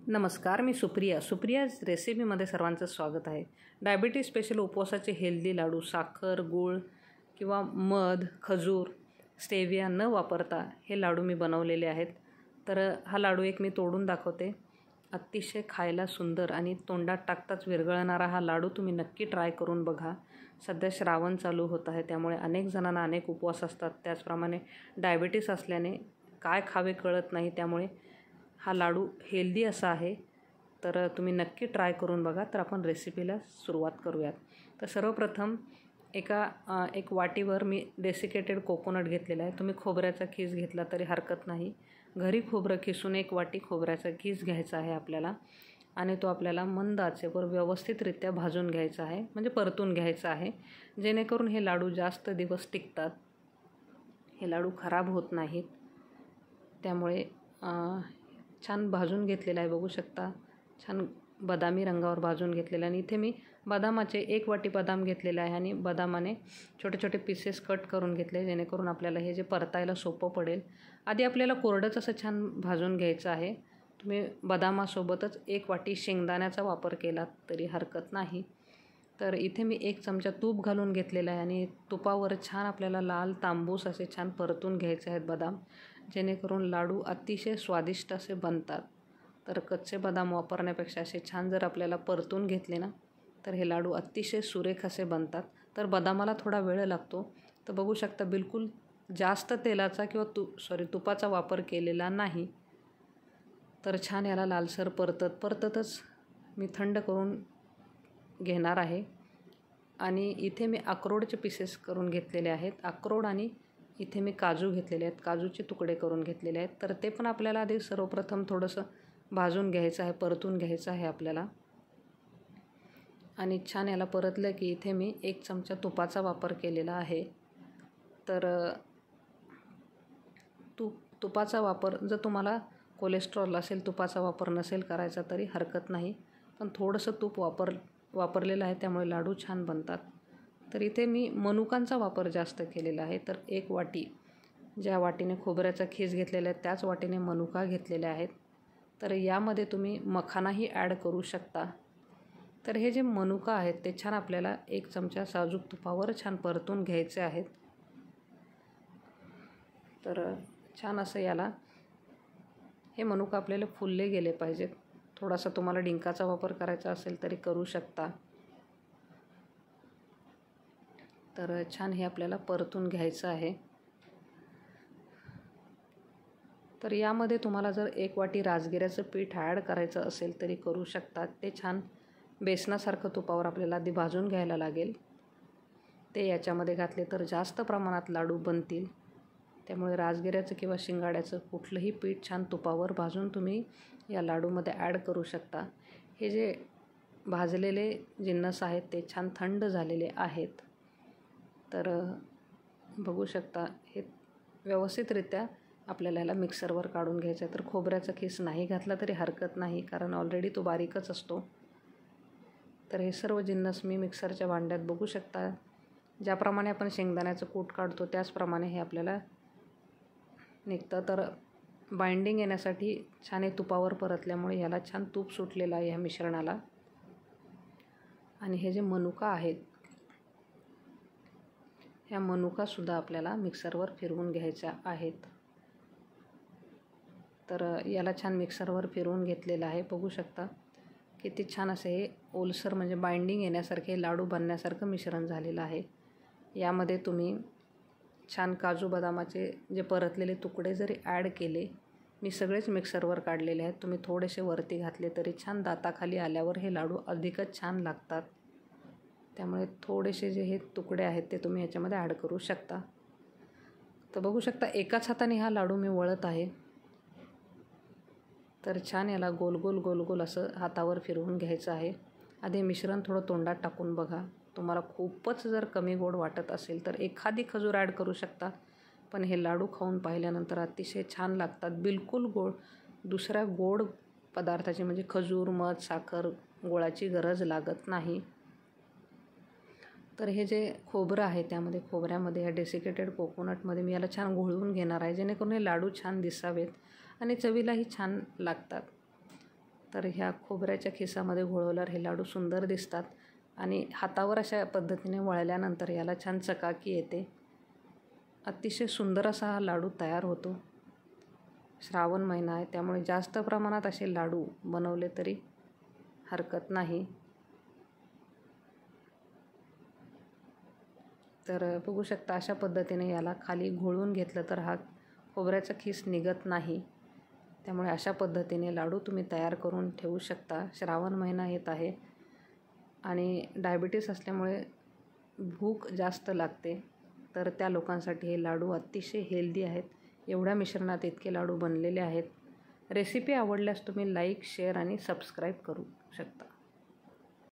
नमस्कार, मी सुप्रिया रेसिपीमध्ये सर्वांचं स्वागत आहे. डायबिटीज स्पेशल उपवासाचे हेल्दी लाडू साखर, गूळ किंवा मध, खजूर, स्टेविया न वापरता हे लाडू मी बनवलेले आहेत. तर हा लाडू एक मी तोडून दाखवते. अतिशय खायला सुंदर आणि तोंडात टाकताच विरघळणारा हा लाडू तुम्ही नक्की ट्राय करून बघा. सध्या श्रावण चालू होत आहे, त्यामुळे अनेक जणांना अनेक उपवास असतात. त्याचप्रमाणे डायबिटीस असल्याने काय खावे कळत नाही, त्यामुळे हा लाडू हेल्दी असा आहे. तर तुम्ही नक्की ट्राय करून बघा. तर आपण रेसिपीला सुरुवात करूयात. तर सर्वप्रथम एक वाटीवर मी डेसिकेटेड कोकोनट घेतलेला आहे. तुम्ही खोबऱ्याचा खीस घेतला तरी हरकत नाही. घरी खोबरं खिसून एक वाटी खोबऱ्याचा खीस घ्यायचा आहे आपल्याला आणि तो आपल्याला मंद आचेवर व्यवस्थितरित्या भाजून घ्यायचा आहे, म्हणजे परतून घ्यायचा आहे, जेणेकरून हे लाडू जास्त दिवस टिकतात. हे लाडू खराब होत नाहीत. त्यामुळे छान भाजून घेतलेला आहे, बघू शकता. छान बदामी रंगावर भाजून घेतलेला आहे. आणि इथे मी बदामाचे 1 वाटी बदाम घेतलेले आहे आणि बदामाने छोटे छोटे पीसेस कट करून घेतले, जेणेकरून आपल्याला हे जे परतायला सोपं पडेल. आधी आपल्याला कोरडंच असं छान भाजून घ्यायचं आहे. तुम्ही बदामासोबतच 1 वाटी शेंगदाण्याचा वापर केला तरी हरकत नाही. तर इथे मी 1 चमचा तूप घालून घेतलेला आहे आणि तुपावर छान आपल्याला लाल तांबूस असे छान परतून घ्यायचे आहेत बदाम, जेणेकरून लाडू अतिशय स्वादिष्ट असे बनतात. तर कच्चे बदाम वापरण्यापेक्षा असे छान जर आपल्याला परतून घेतले ना, तर हे लाडू अतिशय सुरेख असे बनतात. तर बदामाला थोडा वेळ लागतो. तर बघू शकता, बिलकुल जास्त तेलाचा किंवा तुपाचा वापर केलेला नाही. तर छान याला लालसर परततच मी थंड करून घेणार आहे. आणि इथे मी अक्रोडचे पीसेस करून घेतलेले आहेत. अक्रोड आणि इथे मी काजू घेतलेले आहेत, काजूचे तुकडे करून घेतलेले आहेत. तर ते पण आपल्याला आधी सर्वप्रथम थोडंसं भाजून घ्यायचं आहे, परतून घ्यायचं आहे आपल्याला. आणि छान याला परतलं की इथे मी 1 चमचा तुपाचा वापर केलेला आहे. तर तुपाचा वापर, जर तुम्हाला कोलेस्ट्रॉल असेल, तुपाचा वापर नसेल करायचा तरी हरकत नाही, पण थोडंसं तूप वापरलेलं आहे, त्यामुळे लाडू छान बनतात. तर इथे मी मनुकांचा वापर जास्त केलेला आहे. तर 1 वाटी, ज्या वाटीने खोबऱ्याचा खीस घेतलेला आहे त्याच वाटीने मनुका घेतलेल्या आहेत. तर यामध्ये तुम्ही मखानाही ॲड करू शकता. तर हे जे मनुका आहेत ते छान आपल्याला 1 चमचा साजूक तुपावर छान परतून घ्यायचे आहेत. तर छान असं याला हे मनुका आपल्याला फुलले गेले पाहिजेत. थोडासा तुम्हाला डिंकाचा वापर करायचा असेल तरी करू शकता. तर छान हे आपल्याला परतून घ्यायचं आहे. तर यामध्ये तुम्हाला जर 1 वाटी राजगिऱ्याचं पीठ ॲड करायचं असेल तरी करू शकता. ते छान बेसनासारखं तुपावर आपल्याला आधी भाजून घ्यायला लागेल. ते याच्यामध्ये घातले तर जास्त प्रमाणात लाडू बनतील. त्यामुळे राजगिऱ्याचं किंवा शिंगाड्याचं कुठलंही पीठ छान तुपावर भाजून तुम्ही या लाडूमध्ये ॲड करू शकता. हे जे भाजलेले जिन्नस आहेत ते छान थंड झालेले आहेत. तर बघू शकता, हे व्यवस्थितरित्या आपल्याला याला मिक्सरवर काढून घ्यायचं आहे. तर खोबऱ्याचा खीस नाही घातला तरी हरकत नाही, कारण ऑलरेडी तो बारीकच असतो. तर हे सर्व जिन्नस मी मिक्सरच्या भांड्यात, बघू शकता, ज्याप्रमाणे आपण शेंगदाण्याचं कूट काढतो त्याचप्रमाणे हे आपल्याला निघतं. तर बाइंडिंग येण्यासाठी छान हे तुपावर परतल्यामुळे ह्याला छान तूप सुटलेलं आहे ह्या मिश्रणाला. आणि हे जे मनुका आहेत, ह्या मनुकासुद्धा आपल्याला मिक्सरवर फिरवून घ्यायच्या आहेत. तर याला छान मिक्सरवर फिरवून घेतलेलं आहे. बघू शकता किती छान असे हे ओलसर, म्हणजे बाइंडिंग येण्यासारखे, लाडू बनण्यासारखं मिश्रण झालेलं आहे. यामध्ये तुम्ही छान काजू बदामाचे जे परतलेले तुकडे जरी ॲड केले, मी सगळेच मिक्सरवर काढलेले आहेत. तुम्ही थोडेसे वरती घातले तरी छान दाताखाली आल्यावर हे लाडू अधिकच छान लागतात. त्यामुळे थोडेसे जे हे तुकडे आहेत ते तुम्ही ह्याच्यामध्ये ॲड करू शकता. तर बघू शकता, एकाच हाताने हा लाडू मी वळत आहे. तर छान याला गोल गोल असं हातावर फिरवून घ्यायचं आहे. आधी मिश्रण थोडं तोंडात टाकून बघा. तुम्हाला खूपच जर कमी गोड वाटत असेल तर एखादी खजूर ॲड करू शकता, पण हे लाडू खाऊन पाहिल्यानंतर अतिशय छान लागतात. बिलकुल दुसऱ्या गोड पदार्थाची, म्हणजे खजूर, मध, साखर, गुळाची गरज लागत नाही. तर हे जे खोबरं आहे त्यामध्ये, खोबऱ्यामध्ये या डेसिकेटेड कोकोनटमध्ये मी याला छान घोळवून घेणार आहे, जेणेकरून हे लाडू छान दिसावेत आणि चवीलाही छान लागतात. तर ह्या खोबऱ्याच्या खिसामध्ये घोळवल्यावर हे लाडू सुंदर दिसतात आणि हातावर अशा पद्धतीने वळल्यानंतर याला छान चकाकी येते. अतिशय सुंदर असा हा लाडू तयार होतो. श्रावण महिना आहे त्यामुळे जास्त प्रमाणात असे लाडू बनवले तरी हरकत नाही. तर बघू शकता अशा पद्धतीने याला खाली घोळून घेतलं तर हा खोबऱ्याचा खीस निघत नाही. त्यामुळे अशा पद्धतीने लाडू तुम्ही तयार करून ठेवू शकता. श्रावण महिना येत आहे आणि डायबिटीस असल्यामुळे भूक जास्त लागते, तर त्या लोकांसाठी हे लाडू अतिशय हेल्दी आहेत. एवढ्या मिश्रणात इतके लाडू बनलेले आहेत. रेसिपी आवडल्यास तुम्ही लाईक, शेअर आणि सबस्क्राईब करू शकता.